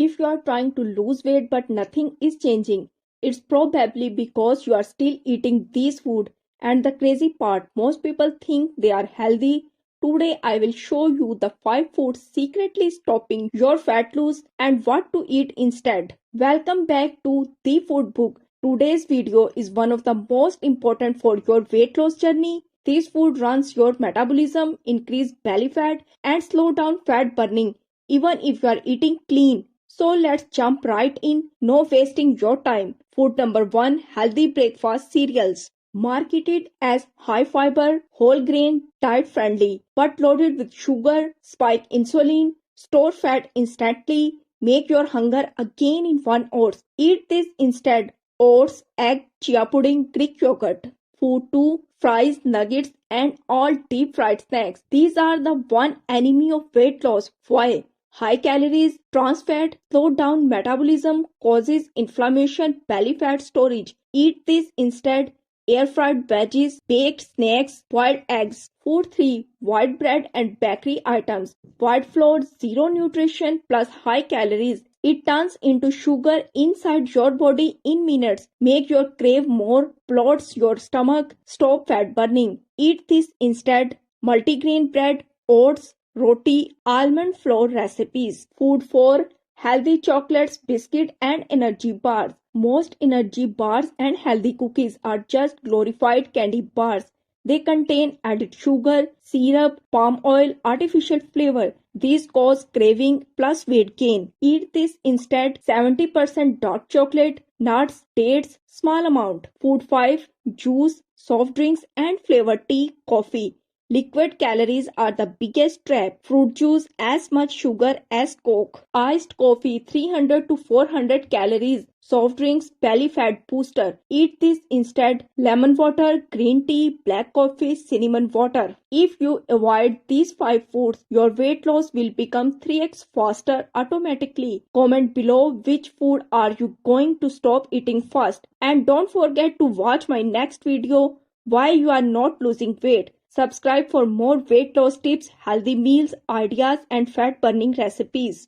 If you are trying to lose weight but nothing is changing, it's probably because you are still eating these food. And the crazy part, most people think they are healthy. Today I will show you the 5 foods secretly stopping your fat loss and what to eat instead. Welcome back to The Food Book. Today's video is one of the most important for your weight loss journey. This food runs your metabolism, increase belly fat and slow down fat burning even if you are eating clean. So let's jump right in, no wasting your time. Food number 1, healthy breakfast cereals. Marketed as high fiber, whole grain, diet friendly, but loaded with sugar, spike insulin, store fat instantly, make your hunger again in 1 hour. Eat this instead. Oats, egg, chia pudding, Greek yogurt. Food 2, fries, nuggets, and all deep fried snacks. These are the one enemy of weight loss. Why? High calories, trans fat, slow down metabolism, causes inflammation, belly fat storage. Eat this instead. Air fried veggies, baked snacks, boiled eggs. Food 3, white bread and bakery items. White flour, zero nutrition plus high calories. It turns into sugar inside your body in minutes. Make your crave more, bloats your stomach, stop fat burning. Eat this instead. Multigrain bread, oats, roti, almond flour recipes. Food 4, healthy chocolates, biscuit and energy bars. Most energy bars and healthy cookies are just glorified candy bars. They contain added sugar, syrup, palm oil, artificial flavor. These cause craving plus weight gain. Eat this instead. 70% dark chocolate, nuts, dates, small amount. Food 5, juice, soft drinks and flavored tea, coffee. Liquid calories are the biggest trap. Fruit juice as much sugar as Coke. Iced coffee 300 to 400 calories. Soft drinks belly fat booster. Eat this instead. Lemon water, green tea, black coffee, cinnamon water. If you avoid these 5 foods, your weight loss will become 3x faster automatically. Comment below which food are you going to stop eating first. And don't forget to watch my next video, why you are not losing weight. Subscribe for more weight loss tips, healthy meals, ideas and fat burning recipes.